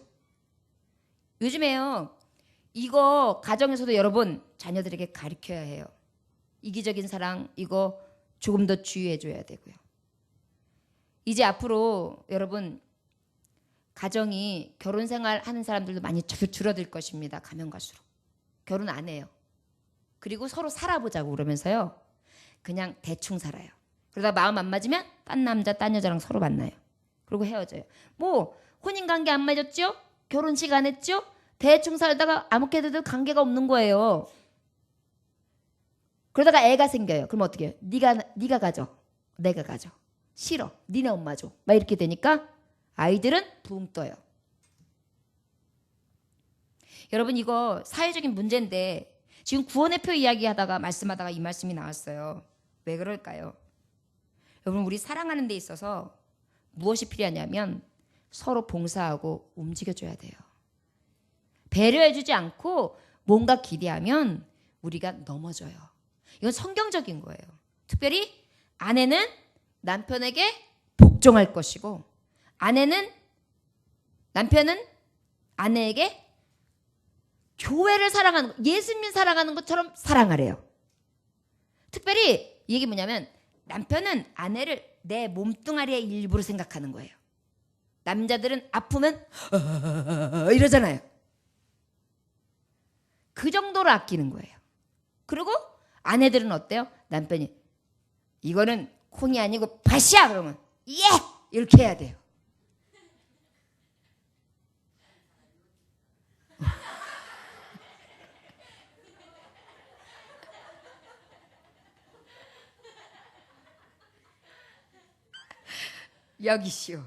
요즘에요 이거 가정에서도 여러분 자녀들에게 가르쳐야 해요. 이기적인 사랑 이거 조금 더 주의해줘야 되고요. 이제 앞으로 여러분 가정이 결혼 생활 하는 사람들도 많이 줄어들 것입니다. 가면 갈수록 결혼 안 해요. 그리고 서로 살아보자고 그러면서요 그냥 대충 살아요. 그러다 마음 안 맞으면 딴 남자 딴 여자랑 서로 만나요. 그리고 헤어져요. 뭐 혼인관계 안 맺었죠? 결혼식 안 했죠? 대충 살다가 아무개도 관계가 없는 거예요. 그러다가 애가 생겨요. 그럼 어떻게 해요? 네가 가져. 내가 가져. 싫어. 니네 엄마 줘. 막 이렇게 되니까 아이들은 붕 떠요. 여러분 이거 사회적인 문제인데 지금 구원의 표 이야기하다가 말씀하다가 이 말씀이 나왔어요. 왜 그럴까요? 여러분 우리 사랑하는 데 있어서 무엇이 필요하냐면 서로 봉사하고 움직여줘야 돼요. 배려해주지 않고 뭔가 기대하면 우리가 넘어져요. 이건 성경적인 거예요. 특별히 아내는 남편에게 복종할 것이고 남편은 아내에게 교회를 사랑하는 예수님 사랑하는 것처럼 사랑하래요. 특별히 이 얘기 뭐냐면 남편은 아내를 내 몸뚱아리의 일부로 생각하는 거예요. 남자들은 아프면 이러잖아요. 그 정도로 아끼는 거예요. 그리고 아내들은 어때요? 남편이 이거는 콩이 아니고 밭이야 그러면 예! 이렇게 해야 돼요. 여기시오.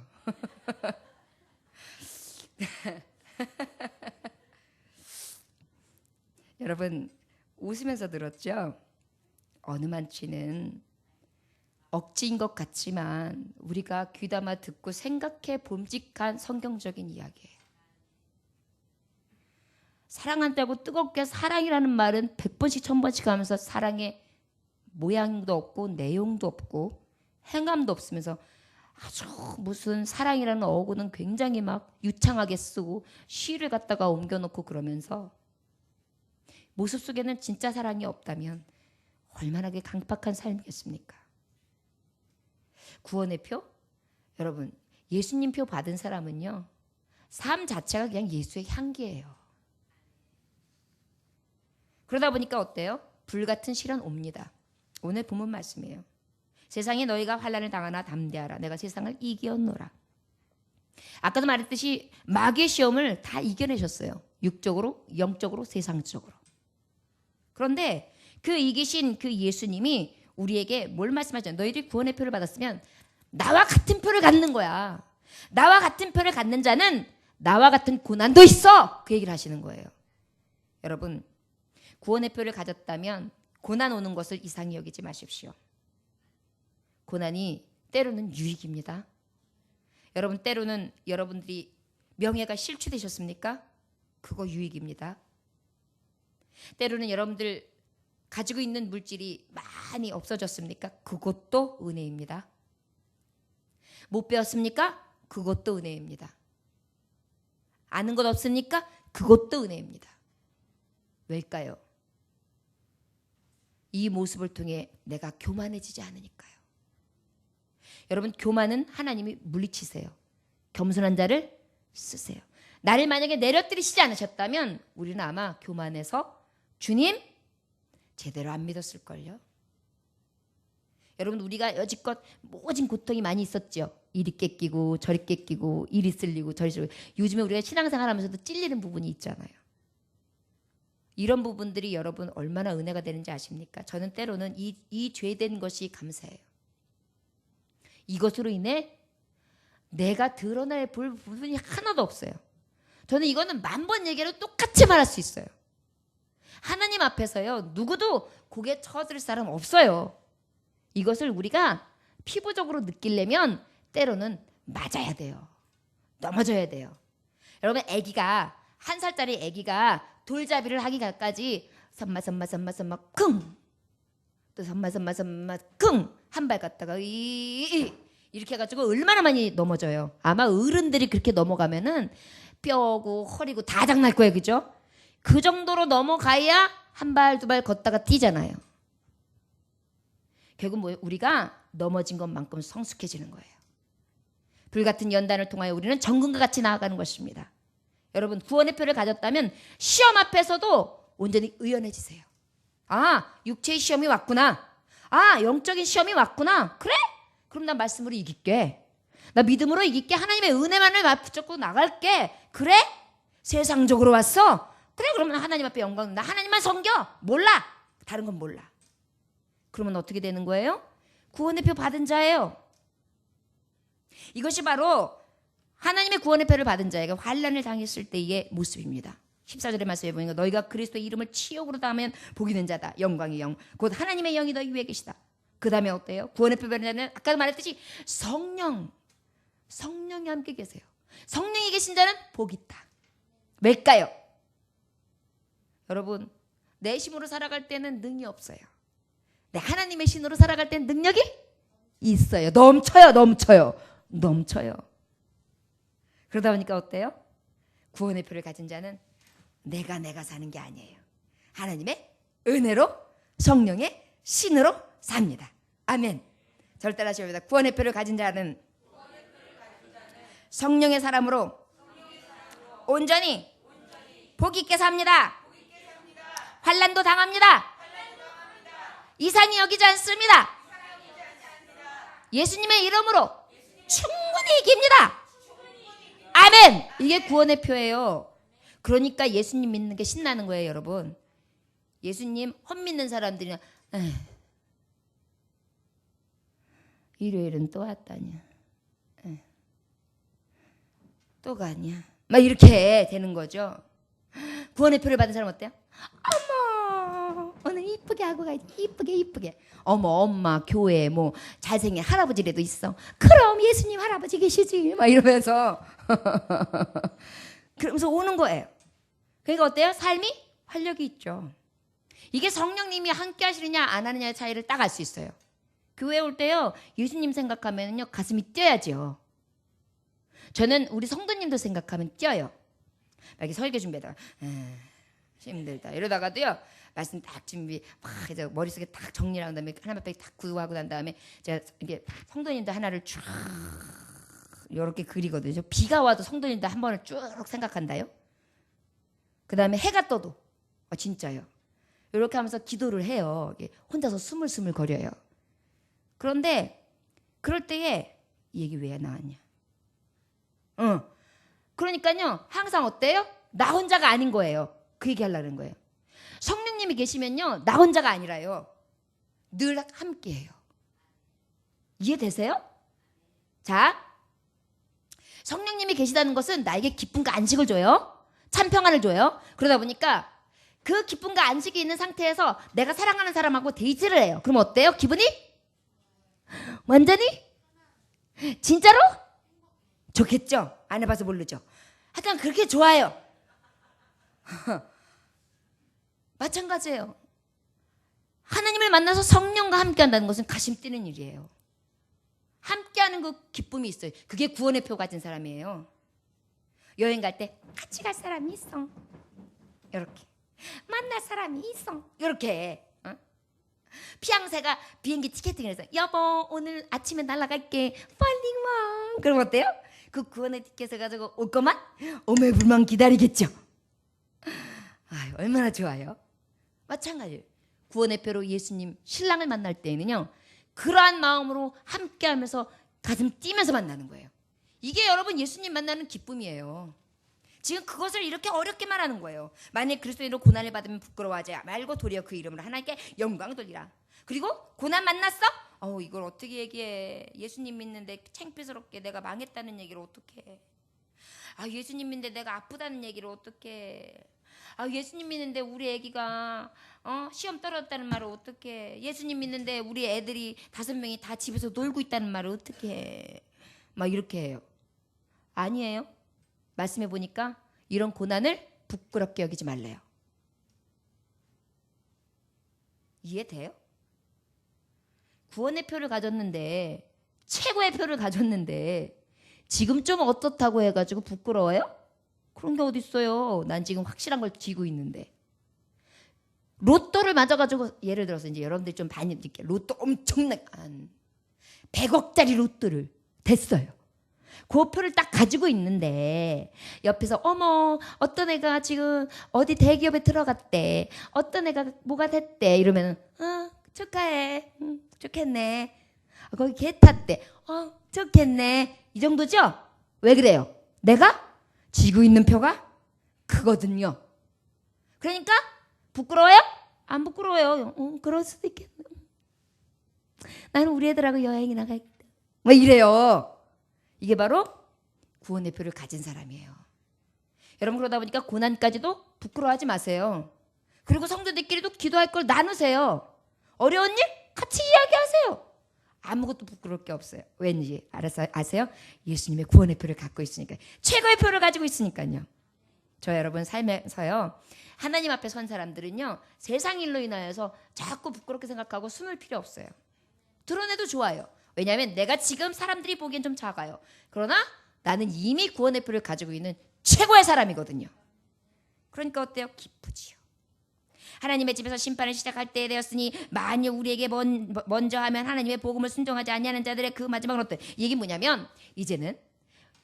여러분 웃으면서 들었죠? 어느 만치는 억지인 것 같지만 우리가 귀담아 듣고 생각해 봄직한 성경적인 이야기예요. 사랑한다고 뜨겁게 사랑이라는 말은 100번씩 1000번씩 하면서 사랑의 모양도 없고 내용도 없고 행함도 없으면서 아주 무슨 사랑이라는 어구는 굉장히 막 유창하게 쓰고 시를 갖다가 옮겨놓고 그러면서 모습 속에는 진짜 사랑이 없다면 얼마나 강팍한 삶이겠습니까? 구원의 표? 여러분 예수님 표 받은 사람은요 삶 자체가 그냥 예수의 향기예요. 그러다 보니까 어때요? 불같은 시련 옵니다. 오늘 본문 말씀이에요. 세상에 너희가 환난을 당하나 담대하라. 내가 세상을 이겼노라. 아까도 말했듯이 마귀의 시험을 다 이겨내셨어요. 육적으로, 영적으로, 세상적으로. 그런데 그 이기신 그 예수님이 우리에게 뭘 말씀하죠? 너희들이 구원의 표를 받았으면 나와 같은 표를 갖는 거야. 나와 같은 표를 갖는 자는 나와 같은 고난도 있어. 그 얘기를 하시는 거예요. 여러분, 구원의 표를 가졌다면 고난 오는 것을 이상히 여기지 마십시오. 고난이 때로는 유익입니다. 여러분, 때로는 여러분들이 명예가 실추되셨습니까? 그거 유익입니다. 때로는 여러분들 가지고 있는 물질이 많이 없어졌습니까? 그것도 은혜입니다. 못 배웠습니까? 그것도 은혜입니다. 아는 것 없습니까? 그것도 은혜입니다. 왜일까요? 이 모습을 통해 내가 교만해지지 않으니까요. 여러분, 교만은 하나님이 물리치세요. 겸손한 자를 쓰세요. 나를 만약에 내려뜨리시지 않으셨다면 우리는 아마 교만해서 주님 제대로 안 믿었을걸요. 여러분, 우리가 여지껏 모진 고통이 많이 있었죠. 이리 깨끼고 저리 깨끼고 이리 쓸리고 저리 쓸리고. 요즘에 우리가 신앙생활 하면서도 찔리는 부분이 있잖아요. 이런 부분들이 여러분 얼마나 은혜가 되는지 아십니까? 저는 때로는 이 죄된 것이 감사해요. 이것으로 인해 내가 드러낼 부분이 하나도 없어요. 저는 이거는 10,000번 얘기해도 똑같이 말할 수 있어요. 하나님 앞에서요, 누구도 고개 쳐들 사람 없어요. 이것을 우리가 피부적으로 느끼려면 때로는 맞아야 돼요. 넘어져야 돼요. 여러분, 아기가 1살짜리 아기가 돌잡이를 하기까지 선마 끙, 또 선마 끙, 한 발 갔다가 이렇게 해가지고 얼마나 많이 넘어져요. 아마 어른들이 그렇게 넘어가면은 뼈고 허리고 다 장날 거예요, 그죠? 그 정도로 넘어가야 한 발, 두 발 걷다가 뛰잖아요. 결국 뭐 우리가 넘어진 것만큼 성숙해지는 거예요. 불같은 연단을 통하여 우리는 정금과 같이 나아가는 것입니다. 여러분, 구원의 표를 가졌다면 시험 앞에서도 온전히 의연해지세요. 아, 육체의 시험이 왔구나. 아, 영적인 시험이 왔구나. 그래? 그럼 나 말씀으로 이길게. 나 믿음으로 이길게. 하나님의 은혜만을 붙잡고 나갈게. 그래? 세상적으로 왔어? 그래, 그러면 하나님 앞에 영광. 나 하나님만 섬겨. 몰라. 다른 건 몰라. 그러면 어떻게 되는 거예요? 구원의 표 받은 자예요. 이것이 바로 하나님의 구원의 표를 받은 자에게 환난을 당했을 때의 모습입니다. 14절의 말씀에 보니까 너희가 그리스도의 이름을 치욕으로 담으면 복이 있는 자다. 영광의 영, 곧 하나님의 영이 너희 위에 계시다. 그 다음에 어때요? 구원의 표 받은 자는 아까 말했듯이 성령이 함께 계세요. 성령이 계신 자는 복이 있다. 왜일까요? 여러분, 내 힘으로 살아갈 때는 능이 없어요. 내 하나님의 신으로 살아갈 때는 능력이 있어요. 넘쳐요. 그러다 보니까 어때요? 구원의 표를 가진 자는 내가 사는 게 아니에요. 하나님의 은혜로, 성령의 신으로 삽니다. 아멘. 저를 따라하십니다. 구원의 표를 가진 자는 성령의 사람으로 온전히 복 있게 삽니다. 환난도 당합니다. 이상히 여기지 않습니다. 예수님의 이름으로 충분히 이깁니다. 아멘. 이게 구원의 표예요. 그러니까 예수님 믿는 게 신나는 거예요, 여러분. 예수님 헛 믿는 사람들이 일요일은 또 왔다냐, 또 가냐, 막 이렇게 되는 거죠. 구원의 표를 받은 사람 어때요? 어머, 오늘 이쁘게 하고 가야지. 이쁘게. 어머, 엄마, 교회, 뭐 잘생긴 할아버지라도 있어. 그럼 예수님 할아버지 계시지. 막 이러면서 그러면서 오는 거예요. 그러니까 어때요? 삶이 활력이 있죠. 이게 성령님이 함께 하시느냐 안 하느냐의 차이를 딱 알 수 있어요. 교회 올 때요, 예수님 생각하면요 가슴이 뛰어야죠. 저는 우리 성도님도 생각하면 뛰어요. 이렇게 설교 준비하다가 힘들다 이러다가도요, 말씀 딱 준비 막 이제 머릿속에 딱 정리를 한 다음에 하나님 앞에 딱 구하고 난 다음에 제가 이게 성도님들 하나를 쭉 이렇게 그리거든요. 비가 와도 성도님들 한 번을 쭉 생각한다요. 그 다음에 해가 떠도 진짜요. 이렇게 하면서 기도를 해요. 혼자서 스물스물 거려요. 그런데 그럴 때에 이 얘기 왜 나왔냐? 그러니까요, 항상 어때요? 나 혼자가 아닌 거예요. 그 얘기 하려는 거예요. 성령님이 계시면요, 나 혼자가 아니라요. 늘 함께해요. 이해되세요? 자, 성령님이 계시다는 것은 나에게 기쁨과 안식을 줘요. 참 평안을 줘요. 그러다 보니까 그 기쁨과 안식이 있는 상태에서 내가 사랑하는 사람하고 데이트를 해요. 그럼 어때요? 기분이? 완전히? 진짜로? 좋겠죠? 안 해봐서 모르죠. 하여튼 그렇게 좋아요. 마찬가지예요. 하나님을 만나서 성령과 함께 한다는 것은 가심 뛰는 일이에요. 함께하는 그 기쁨이 있어요. 그게 구원의 표 가진 사람이에요. 여행 갈 때 같이 갈 사람이 있어. 이렇게. 만날 사람이 있어. 이렇게. 피앙새가 비행기 티켓팅을 해서 여보 오늘 아침에 날아갈게. 빨리 와. 그럼 어때요? 그 구원의 티켓을 가지고 올 것만 오매불망 기다리겠죠. 아유, 얼마나 좋아요. 마찬가지예요. 구원의 표로 예수님 신랑을 만날 때에는요, 그러한 마음으로 함께하면서 가슴 뛰면서 만나는 거예요. 이게 여러분 예수님 만나는 기쁨이에요. 지금 그것을 이렇게 어렵게 말하는 거예요. 만약 그리스도인으로 고난을 받으면 부끄러워하지 말고 도리어 그 이름으로 하나님께 영광 돌리라. 그리고 고난 만났어? 이걸 어떻게 얘기해. 예수님 믿는데 창피스럽게 내가 망했다는 얘기를 어떻게 해. 예수님 믿는데 내가 아프다는 얘기를 어떻게 해. 예수님 믿는데 우리 애기가 시험 떨어졌다는 말을 어떻게 해. 예수님 믿는데 우리 애들이 5명이 다 집에서 놀고 있다는 말을 어떻게 해. 막 이렇게 해요. 아니에요. 말씀해 보니까 이런 고난을 부끄럽게 여기지 말래요. 이해돼요? 구원의 표를 가졌는데, 최고의 표를 가졌는데 지금 좀 어떻다고 해가지고 부끄러워요? 그런 게 어딨어요. 난 지금 확실한 걸 쥐고 있는데. 로또를 맞아가지고, 예를 들어서 이제 여러분들이 좀 많이 느껴요. 로또 엄청나게 100억짜리 로또를 됐어요. 그 표를 딱 가지고 있는데 옆에서 어머 어떤 애가 지금 어디 대기업에 들어갔대, 어떤 애가 뭐가 됐대 이러면 축하해, 좋겠네. 거기 개 탔대, 좋겠네. 이 정도죠? 왜 그래요? 내가 쥐고 있는 표가 크거든요. 그러니까 부끄러워요? 안 부끄러워요. 그럴 수도 있겠네. 나는 우리 애들하고 여행이 나갈게. 뭐 이래요. 이게 바로 구원의 표를 가진 사람이에요. 여러분, 그러다 보니까 고난까지도 부끄러워하지 마세요. 그리고 성도들끼리도 기도할 걸 나누세요. 어려운 일 같이 이야기하세요. 아무것도 부끄러울 게 없어요. 왠지 아세요? 예수님의 구원의 표를 갖고 있으니까, 최고의 표를 가지고 있으니까요. 저 여러분 삶에서요, 하나님 앞에 선 사람들은요, 세상 일로 인하여서 자꾸 부끄럽게 생각하고 숨을 필요 없어요. 드러내도 좋아요. 왜냐하면 내가 지금 사람들이 보기엔 좀 작아요. 그러나 나는 이미 구원의 표를 가지고 있는 최고의 사람이거든요. 그러니까 어때요? 기쁘지요. 하나님의 집에서 심판을 시작할 때 되었으니 만일 우리에게 먼저 하면 하나님의 복음을 순종하지 아니하는 자들의 그 마지막은 어때? 이게 뭐냐면 이제는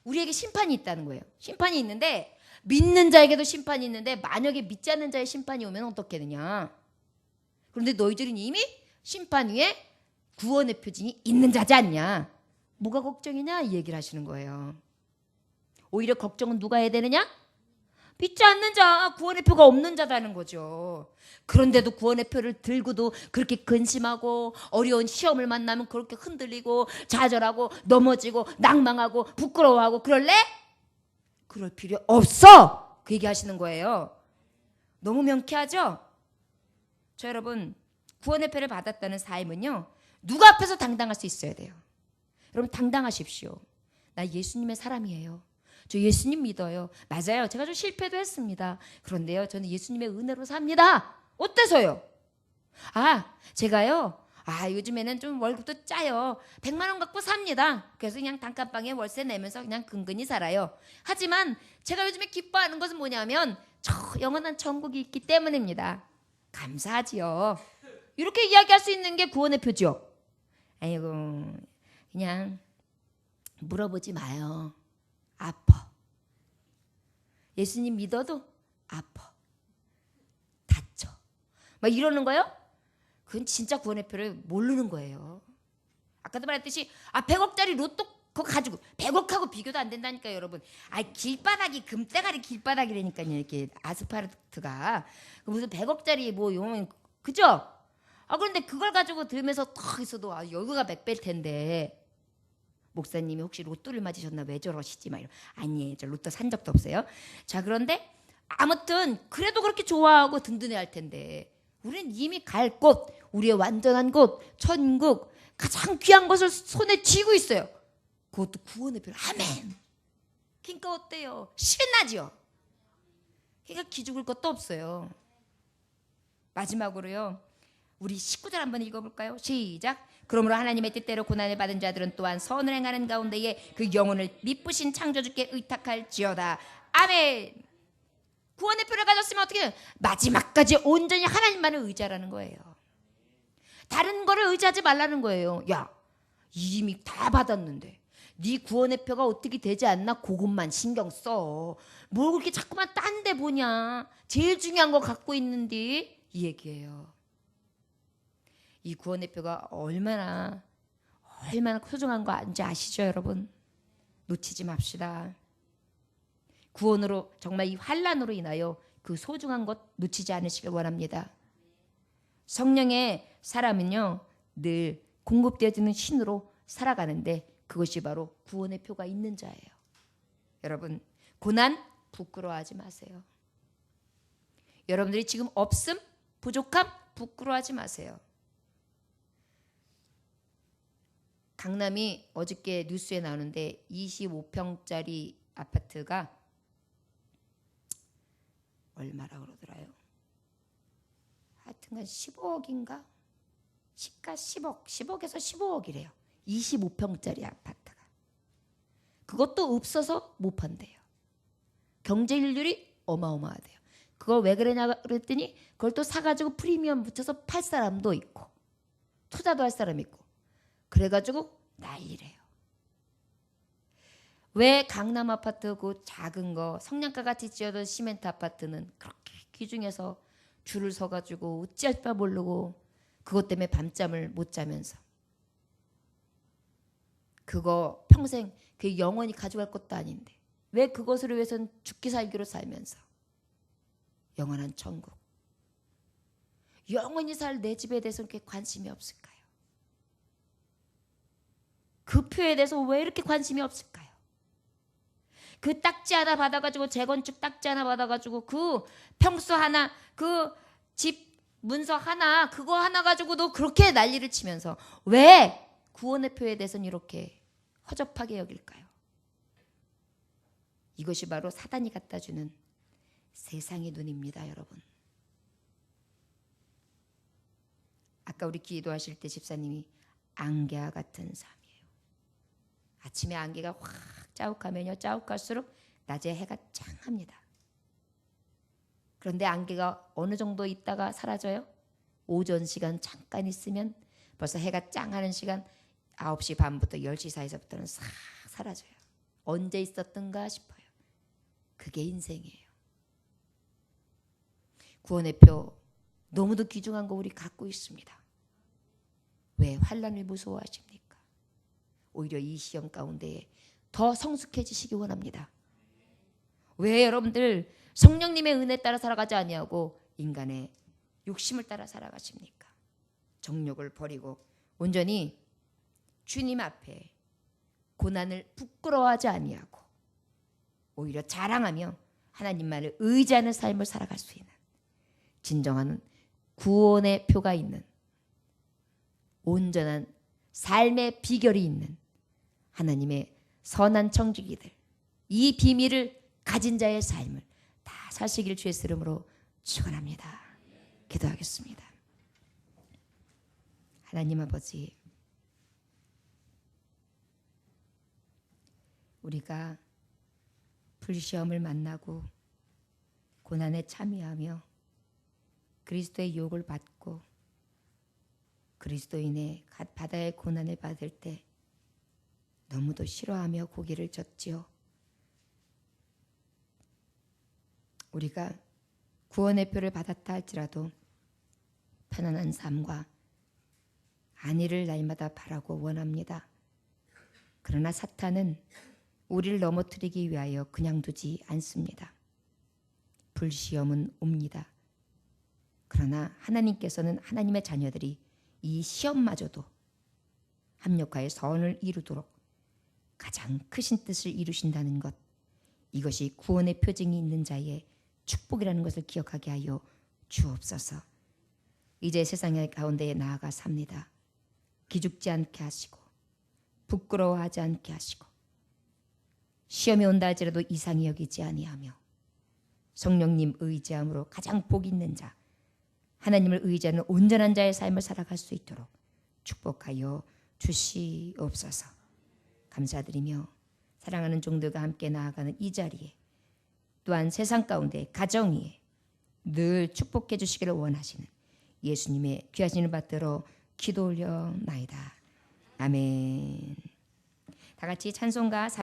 우리에게 심판이 있다는 거예요. 심판이 있는데, 믿는 자에게도 심판이 있는데 만약에 믿지 않는 자의 심판이 오면 어떻게 되냐. 그런데 너희들은 이미 심판 위에 구원의 표징이 있는 자지 않냐. 뭐가 걱정이냐 이 얘기를 하시는 거예요. 오히려 걱정은 누가 해야 되느냐? 믿지 않는 자, 구원의 표가 없는 자라는 거죠. 그런데도 구원의 표를 들고도 그렇게 근심하고 어려운 시험을 만나면 그렇게 흔들리고 좌절하고 넘어지고 낭망하고 부끄러워하고 그럴래? 그럴 필요 없어. 그 얘기 하시는 거예요. 너무 명쾌하죠? 저 여러분, 구원의 표를 받았다는 삶은요, 누가 앞에서 당당할 수 있어야 돼요. 여러분 당당하십시오. 나 예수님의 사람이에요. 저 예수님 믿어요. 맞아요. 제가 좀 실패도 했습니다. 그런데요, 저는 예수님의 은혜로 삽니다. 어때서요? 제가요, 요즘에는 좀 월급도 짜요. 100만 원 갖고 삽니다. 그래서 그냥 단칸방에 월세 내면서 그냥 근근히 살아요. 하지만 제가 요즘에 기뻐하는 것은 뭐냐면 저 영원한 천국이 있기 때문입니다. 감사하지요. 이렇게 이야기할 수 있는 게 구원의 표죠. 아이고, 그냥 물어보지 마요. 아파. 예수님 믿어도 아파. 다쳐. 막 이러는 거예요? 그건 진짜 구원의 표를 모르는 거예요. 아까도 말했듯이 100억짜리 로또 그거 가지고 100억하고 비교도 안 된다니까요, 여러분. 길바닥이 금대가리 길바닥이라니까요. 이렇게 아스팔트가 무슨 100억짜리 뭐 용은 그죠? 그런데 그걸 가지고 들으면서 턱 있어도 여기가 몇 배일 텐데 목사님이 혹시 로또를 맞으셨나 왜 저러시지? 막 아니에요. 저 로또 산 적도 없어요. 자, 그런데 아무튼 그래도 그렇게 좋아하고 든든해할 텐데 우리는 이미 갈 곳, 우리의 완전한 곳, 천국 가장 귀한 것을 손에 쥐고 있어요. 그것도 구원의 별. 아멘. 그러니까 어때요? 신나죠? 그러니까 기죽을 것도 없어요. 마지막으로요. 우리 19절 한번 읽어볼까요? 시작. 그러므로 하나님의 뜻대로 고난을 받은 자들은 또한 선을 행하는 가운데에 그 영혼을 미쁘신 창조주께 의탁할지어다. 아멘. 구원의 표를 가졌으면 어떻게 해요? 마지막까지 온전히 하나님만을 의지하라는 거예요. 다른 거를 의지하지 말라는 거예요. 야, 이미 다 받았는데 네 구원의 표가 어떻게 되지 않나? 그것만 신경 써. 뭘 그렇게 자꾸만 딴 데 보냐? 제일 중요한 거 갖고 있는데 이 얘기예요. 이 구원의 표가 얼마나 소중한 거 아시죠, 여러분? 놓치지 맙시다. 구원으로 정말 이 환난으로 인하여 그 소중한 것 놓치지 않으시길 원합니다. 성령의 사람은요 늘 공급되어지는 신으로 살아가는데 그것이 바로 구원의 표가 있는 자예요. 여러분 고난 부끄러워하지 마세요. 여러분들이 지금 없음 부족함 부끄러워하지 마세요. 강남이 어저께 뉴스에 나오는데 25평짜리 아파트가 얼마라 그러더라요. 하여튼간 15억인가? 시가 10억에서 15억이래요. 25평짜리 아파트가. 그것도 없어서 못 판대요. 경제일률이 어마어마하대요. 그걸 왜 그러냐 그랬더니 그걸 또 사가지고 프리미엄 붙여서 팔 사람도 있고 투자도 할 사람이 있고 그래가지고 난리래요. 왜 강남 아파트 그 작은 거 성냥가 같이 지어둔 시멘트 아파트는 그렇게 기중에서 줄을 서가지고 어찌할 바 모르고 그것 때문에 밤잠을 못 자면서 그거 평생 그 영원히 가져갈 것도 아닌데 왜 그것을 위해서는 죽기 살기로 살면서 영원한 천국 영원히 살 내 집에 대해서는 그렇게 관심이 없을까요? 그 표에 대해서 왜 이렇게 관심이 없을까요? 그 딱지 하나 받아가지고 재건축 딱지 하나 받아가지고 그 평수 하나 그 집 문서 하나 그거 하나 가지고도 그렇게 난리를 치면서 왜 구원의 표에 대해서는 이렇게 허접하게 여길까요? 이것이 바로 사단이 갖다주는 세상의 눈입니다, 여러분. 아까 우리 기도하실 때 집사님이 안개와 같은 삶이에요. 아침에 안개가 확 자욱하면요, 자욱할수록 낮에 해가 짱합니다. 그런데 안개가 어느 정도 있다가 사라져요? 오전 시간 잠깐 있으면 벌써 해가 짱하는 시간 9시 반부터 10시 사이서부터는 싹 사라져요. 언제 있었던가 싶어요. 그게 인생이에요. 구원의 표 너무도 귀중한 거 우리 갖고 있습니다. 왜 환난을 무서워하십니까? 오히려 이 시험 가운데에 더 성숙해지시기 원합니다. 왜 여러분들 성령님의 은혜 따라 살아가지 아니하고 인간의 욕심을 따라 살아가십니까? 정욕을 버리고 온전히 주님 앞에 고난을 부끄러워하지 아니하고 오히려 자랑하며 하나님만을 의지하는 삶을 살아갈 수 있는 진정한 구원의 표가 있는 온전한 삶의 비결이 있는 하나님의 선한 청지기들 이 비밀을 가진 자의 삶을 다 사시길 주의 이름으로 축원합니다. 기도하겠습니다. 하나님 아버지, 우리가 불시험을 만나고 고난에 참여하며 그리스도의 유혹을 받고 그리스도인의 바다의 고난을 받을 때 너무도 싫어하며 고개를 젓지요. 우리가 구원의 표를 받았다 할지라도 편안한 삶과 안위를 날마다 바라고 원합니다. 그러나 사탄은 우리를 넘어뜨리기 위하여 그냥 두지 않습니다. 불시험은 옵니다. 그러나 하나님께서는 하나님의 자녀들이 이 시험마저도 합력하여 선을 이루도록 가장 크신 뜻을 이루신다는 것, 이것이 구원의 표징이 있는 자의 축복이라는 것을 기억하게 하여 주옵소서. 이제 세상의 가운데에 나아가 삽니다. 기죽지 않게 하시고 부끄러워하지 않게 하시고 시험이 온다 할지라도 이상히 여기지 아니하며 성령님 의지함으로 가장 복 있는 자, 하나님을 의지하는 온전한 자의 삶을 살아갈 수 있도록 축복하여 주시옵소서. 감사드리며 사랑하는 종들과 함께 나아가는 이 자리에 또한 세상 가운데 가정 위에 늘 축복해 주시기를 원하시는 예수님의 귀하신 이름 받들어 기도 올려나이다. 아멘. 다 같이 찬송가